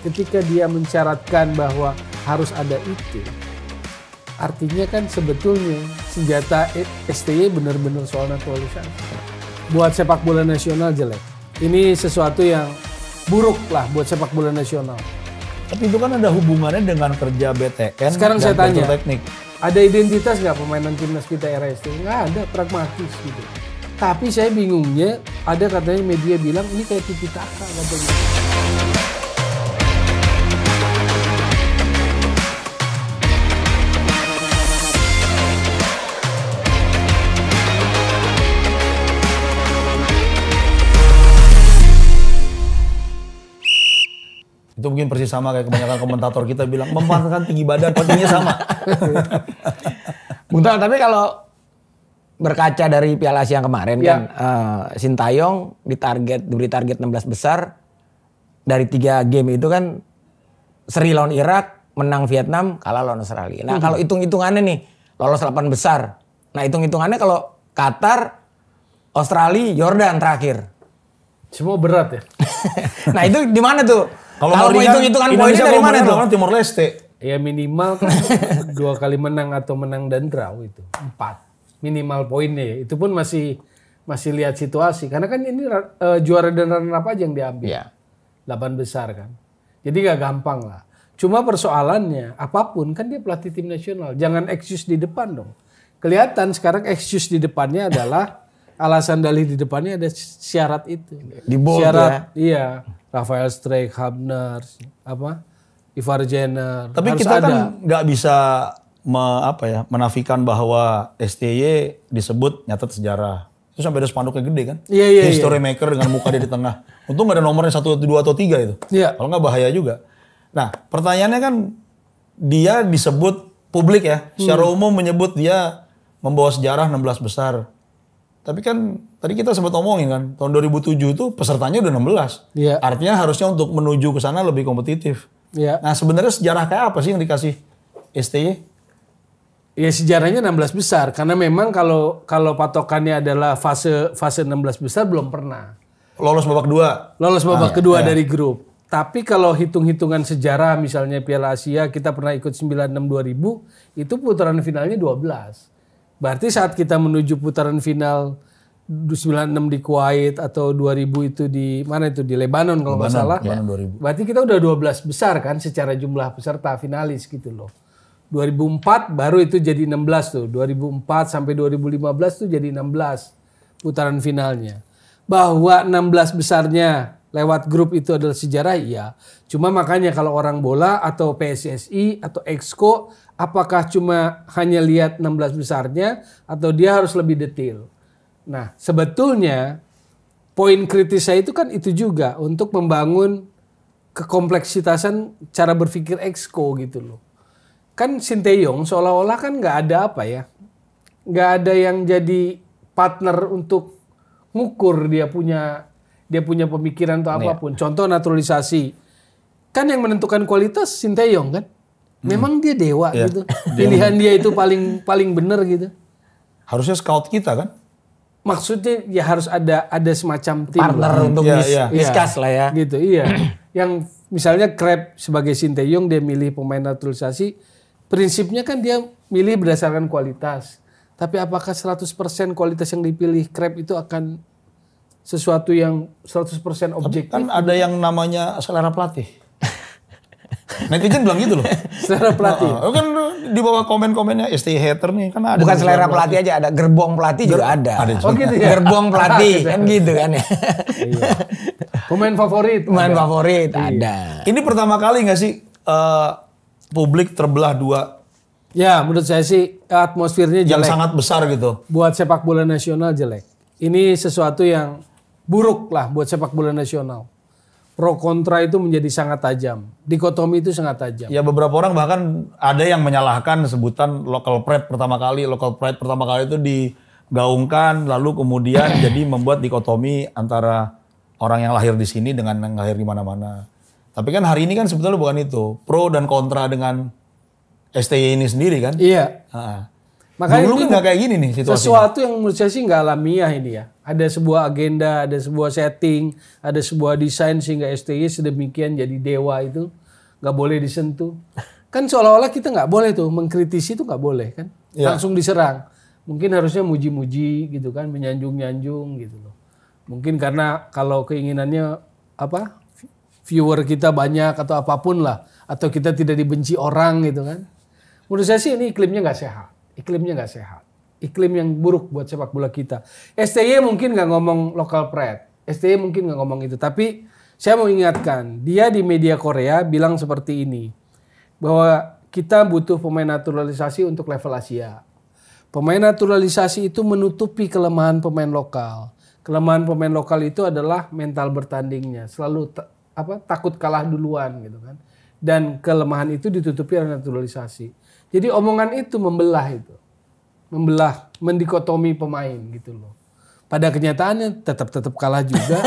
ketika dia mensyaratkan bahwa harus ada itu, artinya kan sebetulnya senjata STY benar-benar soal naturalisasi. Buat sepak bola nasional jelek. Ini sesuatu yang buruk lah buat sepak bola nasional. Tapi itu kan ada hubungannya dengan kerja BTN. Sekarang saya tanya, teknik. ada identitas nggak pemainan timnas kita era STY? Nggak ada, pragmatis gitu. Tapi saya bingungnya, ada katanya media bilang ini kayak tiki taka katanya. Itu mungkin persis sama kayak kebanyakan komentator kita bilang memanfaatkan tinggi badan, pentingnya sama. Bung Toel, tapi kalau berkaca dari Piala Asia yang kemarin kan, Sintayong diberi target 16 besar dari 3 game itu kan, seri lawan Irak, menang Vietnam, kalah lawan Australia. Nah kalau hitung-hitungannya nih, lolos 8 besar. Nah hitung-hitungannya kalau Qatar, Australia, Jordan terakhir. Semua berat ya. Nah itu di mana tuh? Kalau mau hitung-hitungan poinnya dari mana tuh? Timor Leste. Ya minimal kan 2 kali menang atau menang dan draw itu 4 minimal poinnya ya. Itu pun masih lihat situasi karena kan ini juara dan runner up aja yang diambil. Ya. 8 besar kan. Jadi gak gampang lah. Cuma persoalannya apapun kan dia pelatih tim nasional. Jangan excuse di depan dong. Kelihatan sekarang excuse di depannya adalah alasan dalih di depannya ada syarat itu. Di bold syarat, ya. Iya. Rafael Strijk, Hubner, Ivar Jenner. Tapi kita kan nggak bisa menafikan bahwa STY disebut nyatet sejarah. Itu sampai ada spanduknya gede kan? Iya. History maker dengan muka dia di tengah. Untung nggak ada nomornya 1, 2, atau 3 itu. Iya. Kalau nggak bahaya juga. Nah pertanyaannya kan dia disebut publik ya. Secara umum menyebut dia membawa sejarah 16 besar. Tapi kan tadi kita sempat ngomongin kan, tahun 2007 itu pesertanya udah 16. Iya. Artinya harusnya untuk menuju ke sana lebih kompetitif. Iya. Nah sebenarnya sejarah kayak apa sih yang dikasih STY? Ya sejarahnya 16 besar karena memang kalau patokannya adalah fase 16 besar belum pernah. Lolos babak 2. Lolos babak kedua dari grup. Tapi kalau hitung-hitungan sejarah misalnya Piala Asia kita pernah ikut 96 2000 itu putaran finalnya 12. Berarti saat kita menuju putaran final 96 di Kuwait atau 2000 itu di mana itu di Lebanon kalau nggak salah. Berarti kita udah 12 besar kan secara jumlah peserta finalis gitu loh. 2004 baru itu jadi 16 tuh. 2004 sampai 2015 tuh jadi 16 putaran finalnya. Bahwa 16 besarnya lewat grup itu adalah sejarah iya. Cuma makanya kalau orang bola atau PSSI atau Exco apakah cuma hanya lihat 16 besarnya atau dia harus lebih detail. Nah, sebetulnya poin kritis saya itu kan itu juga untuk membangun kekompleksitasan cara berpikir Exco gitu loh. Kan Sinteyong seolah-olah kan nggak ada apa ya, nggak ada yang jadi partner untuk ngukur dia punya pemikiran atau apapun. Contoh naturalisasi, kan yang menentukan kualitas Sinteyong kan. Memang dia dewa gitu. Pilihan dia itu paling benar gitu. Harusnya scout kita kan? Maksudnya ya harus ada semacam tim partner lah. untuk discuss lah ya. Gitu iya. Yang misalnya Krep sebagai Sinteyong dia milih pemain naturalisasi, prinsipnya kan dia milih berdasarkan kualitas. Tapi apakah 100% kualitas yang dipilih Krep itu akan sesuatu yang 100% objektif? Kan ada yang namanya selera pelatih. Netizen bilang gitu loh. Selera pelatih. Kan di bawah komen-komennya STY hater nih kan ada. Bukan selera pelatih aja, ada gerbong pelatih juga ada. Oh gitu ya. Gerbong pelatih kan gitu kan ya. Iya. Pemain favorit. Pemain favorit ada. Ini pertama kali nggak sih publik terbelah 2? Ya menurut saya sih atmosfernya jelek. Yang sangat besar gitu. Buat sepak bola nasional jelek. Ini sesuatu yang buruk lah buat sepak bola nasional. Pro kontra itu menjadi sangat tajam. Dikotomi itu sangat tajam. Ya beberapa orang bahkan ada yang menyalahkan sebutan local pride pertama kali. Local pride pertama kali itu digaungkan lalu kemudian jadi membuat dikotomi antara orang yang lahir di sini dengan yang lahir di mana-mana. Tapi kan hari ini kan sebetulnya bukan itu. Pro dan kontra dengan STY ini sendiri kan. Iya. Makanya dulu ini kan nggak kayak gini nih situasinya. sesuatu yang menurut saya sih nggak alamiah ini ya. Ada sebuah agenda, ada sebuah setting, ada sebuah desain sehingga STY sedemikian jadi dewa itu nggak boleh disentuh. Kan seolah-olah kita nggak boleh tuh mengkritisi itu nggak boleh kan, langsung diserang. Mungkin harusnya muji-muji gitu kan, menyanjung-nyanjung gitu loh. Mungkin karena kalau keinginannya apa viewer kita banyak atau apapun lah, atau kita tidak dibenci orang gitu kan. Menurut saya sih ini iklimnya nggak sehat, iklim yang buruk buat sepak bola kita. STY mungkin nggak ngomong local pride, STY mungkin nggak ngomong itu, tapi saya mau ingatkan dia di media Korea bilang seperti ini, bahwa kita butuh pemain naturalisasi untuk level Asia. Pemain naturalisasi itu menutupi kelemahan pemain lokal. Kelemahan pemain lokal itu adalah mental bertandingnya, selalu takut kalah duluan gitu kan. Dan kelemahan itu ditutupi oleh naturalisasi. Jadi omongan itu membelah, mendikotomi pemain gitu loh. Pada kenyataannya tetap kalah juga,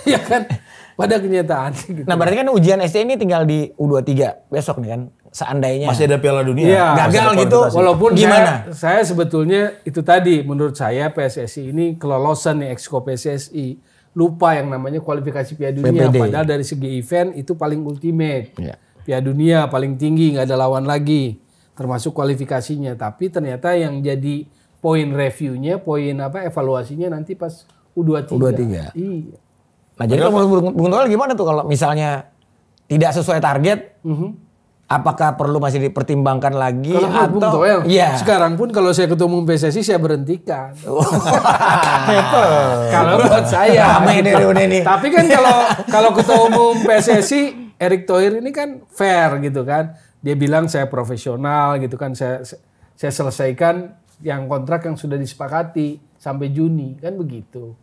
ya kan? Pada kenyataannya gitu. Nah berarti kan ujian STY ini tinggal di U23 besok nih kan, seandainya. Masih ada Piala Dunia. Ya, gagal gitu. Walaupun gimana? Saya sebetulnya itu tadi menurut saya PSSI ini kelolosan nih Exco PSSI lupa yang namanya kualifikasi Piala Dunia. PPD. Padahal dari segi event itu paling ultimate. Ya. Piala Dunia paling tinggi, nggak ada lawan lagi. Termasuk kualifikasinya. Tapi ternyata yang jadi poin reviewnya, poin evaluasinya nanti pas U23. Iya. Nah jadi kalau Bung Toel gimana tuh kalau misalnya tidak sesuai target? Apakah perlu masih dipertimbangkan lagi Kalau atau Bung Toel, ya. sekarang pun kalau saya ketua umum PSSI saya berhentikan. Kalau buat saya. Ramai nih. Tapi kan kalau ketua umum PSSI Erick Thohir ini kan fair gitu kan. Dia bilang saya profesional gitu kan. Saya selesaikan yang kontrak yang sudah disepakati sampai Juni kan begitu.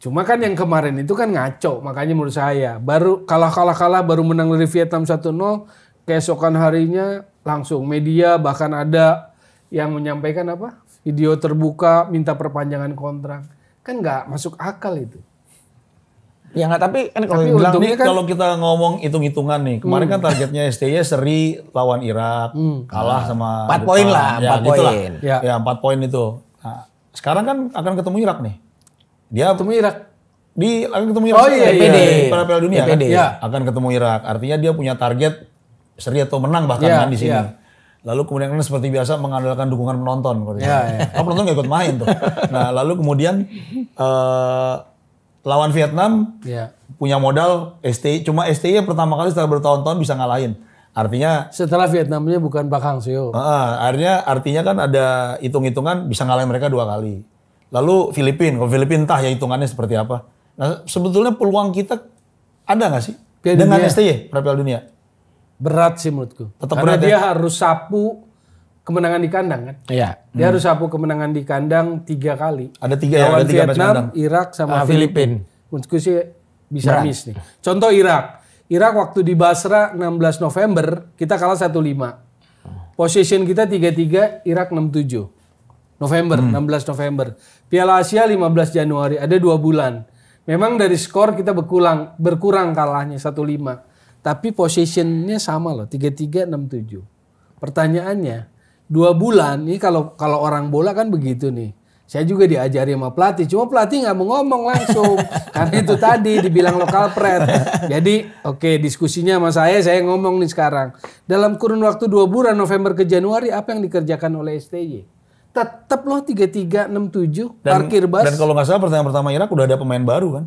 Cuma kan yang kemarin itu kan ngaco, makanya menurut saya baru kalah baru menang dari Vietnam 1-0, keesokan harinya langsung media bahkan ada yang menyampaikan video terbuka minta perpanjangan kontrak, kan nggak masuk akal itu. Ya nggak, tapi kan kalau Tapi bilang Ini kalau kita ngomong hitung-hitungan nih, kemarin kan targetnya STY seri lawan Irak, kalah sama 4 poin lah, 4 poin. Ya 4 poin itu. Nah, sekarang kan akan ketemu Irak nih. Dia Ketemu Irak. akan ketemu Irak. Oh iya, PPD. Piala Dunia kan? Ya. Akan ketemu Irak. Artinya dia punya target seri atau menang bahkan kan di sini. Lalu kemudian kan seperti biasa mengandalkan dukungan penonton. Penonton nggak ikut main tuh. Nah lalu kemudian lawan Vietnam punya modal STY. Cuma STY pertama kali setelah bertahun-tahun bisa ngalahin. Artinya setelah Vietnamnya bukan Pak Hang Seo. artinya kan ada hitung-hitungan bisa ngalahin mereka 2 kali. Lalu kalau Filipina entah ya hitungannya seperti apa. Nah sebetulnya peluang kita ada nggak sih dengan STY Piala Dunia? Berat sih menurutku. Tetap Karena berat, dia harus sapu kemenangan di kandang kan. Iya. Dia harus sapu kemenangan di kandang 3 kali. Ada 3 ya, lawan ada 3 match Vietnam, kandang. Irak sama Filipina. Menurutku sih bisa miss nih. Contoh Irak. Irak waktu di Basra 16 November kita kalah 1-5. Possession kita 3-3, Irak 6-7. November, 16 November. Piala Asia 15 Januari, ada 2 bulan. Memang dari skor kita berkurang kalahnya 1-5. Tapi possessionnya sama loh, 3-3, 6-7. Pertanyaannya, 2 bulan, ini kalau orang bola kan begitu nih. Saya juga diajari sama pelatih, cuma pelatih nggak mau ngomong langsung. Karena itu tadi dibilang lokal pride. Jadi diskusinya sama saya ngomong nih sekarang. Dalam kurun waktu 2 bulan, November ke Januari, apa yang dikerjakan oleh STY? Tetap loh 3-3, 6-7, parkir bus. Dan kalau nggak salah pertandingan pertama Irak udah ada pemain baru kan?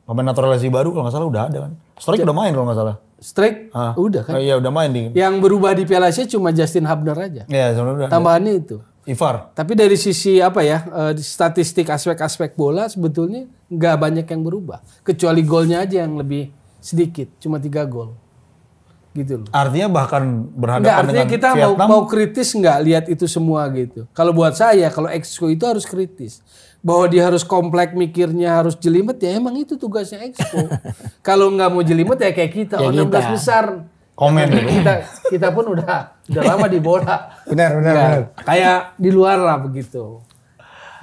Pemain naturalisasi baru kalau nggak salah udah ada kan? Strike udah main kalau nggak salah. Strike udah kan? Iya udah main di. Yang berubah di Piala Asia cuma Justin Hubner aja. Iya sebenarnya. Tambahannya itu. Ivar. Tapi dari sisi statistik aspek-aspek bola sebetulnya nggak banyak yang berubah. Kecuali golnya aja yang lebih sedikit, cuma 3 gol. Gitu loh. Artinya bahkan berhadapan artinya dengan kita Vietnam. mau kritis nggak lihat itu semua gitu. Kalau buat saya, kalau Exco itu harus kritis. Bahwa dia harus komplek mikirnya, harus jelimet, ya emang itu tugasnya Exco. Kalau nggak mau jelimet ya kayak kita, 16 besar. Komen. Kita pun udah lama di bola. Benar. Kayak di luar lah begitu.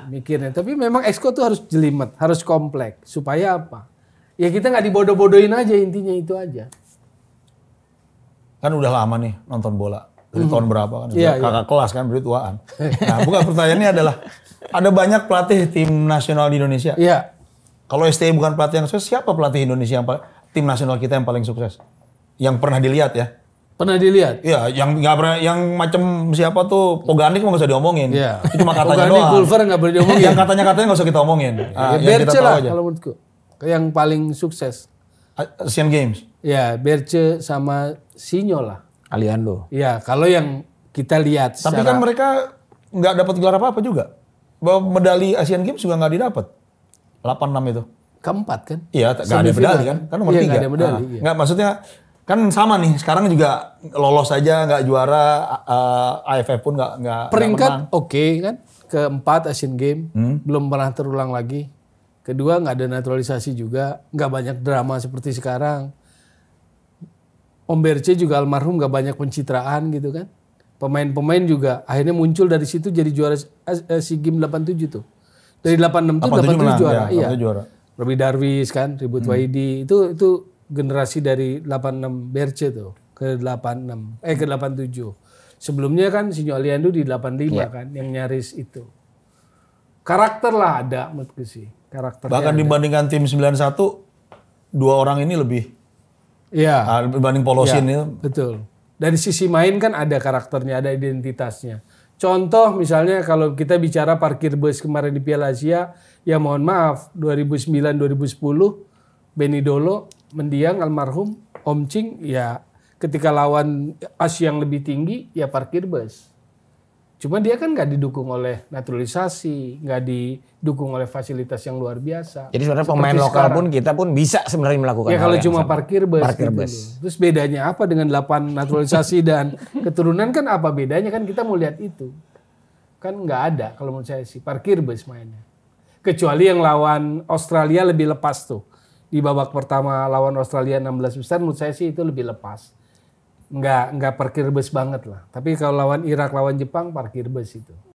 Mikirnya. Tapi memang Exco tuh harus jelimet, harus komplek. Supaya apa? Ya kita nggak dibodoh-bodohin aja, intinya itu aja. Kan udah lama nih nonton bola. Dari tahun berapa kan? Iya, Kakak kelas kan berarti tuaan. Nah, bukan pertanyaannya adalah ada banyak pelatih tim nasional di Indonesia. Iya. Kalau STI bukan pelatih yang sukses, siapa pelatih Indonesia tim nasional kita yang paling sukses? Yang pernah dilihat ya? Pernah dilihat? Iya, yang nggak pernah, yang macam siapa tuh Poganik nggak usah diomongin. Iya. Itu cuma katanya Poganik, doang. Pulver nggak boleh diomongin. Yang katanya nggak usah kita omongin. Yang kita Berce tahu lah aja. kalau menurutku. Yang paling sukses. Asian Games. Ya, Berce sama Sinyo lah. Aliando. Iya, kalau yang kita lihat Tapi kan mereka nggak dapat gelar apa-apa juga. Bahwa medali Asian Games juga nggak didapat. 86 itu. keempat kan? Iya, nggak ada medali kan? Kan nomor 3. Nggak ada medali. Iya. Nggak, maksudnya kan sama nih. Sekarang juga lolos aja, nggak juara. AFF pun nggak Peringkat oke kan? Keempat Asian Games. Belum pernah terulang lagi. Kedua nggak ada naturalisasi juga. Nggak banyak drama seperti sekarang. Om Berce juga almarhum nggak banyak pencitraan gitu kan. Pemain-pemain juga akhirnya muncul dari situ jadi juara SEA Games 87 tuh. Dari 86 tuh 87 juara. Ya, Iya. juara. Robi Darwis kan, Ribut Waidi itu generasi dari 86 Berce tuh ke 86 ke 87. Sebelumnya kan Sinyo Aliando di 85 kan yang nyaris itu. Karakter lah ada menurutku sih. Karakternya. Bahkan dibandingkan tim 91, 2 orang ini lebih. Iya. Dibanding Polosin itu. Betul. Dari sisi main kan ada karakternya, ada identitasnya. Contoh misalnya kalau kita bicara parkir bus kemarin di Piala Asia, ya mohon maaf 2009-2010 Benny Dolo, mendiang almarhum Om Cing, ya ketika lawan Asia yang lebih tinggi ya parkir bus. Cuma dia kan nggak didukung oleh naturalisasi, nggak didukung oleh fasilitas yang luar biasa. Jadi sebenarnya pemain lokal pun kita pun bisa sebenarnya melakukan Ya hal kalau yang cuma sama. parkir bus. Parkir gitu bus. loh. Terus bedanya apa dengan 8 naturalisasi dan keturunan kan apa bedanya kan kita mau lihat itu. Kan nggak ada kalau menurut saya sih parkir bus mainnya. Kecuali yang lawan Australia lebih lepas tuh. Di babak pertama lawan Australia 16 besar menurut saya sih itu lebih lepas. Nggak parkir bus banget lah. Tapi kalau lawan Irak, lawan Jepang parkir bus itu.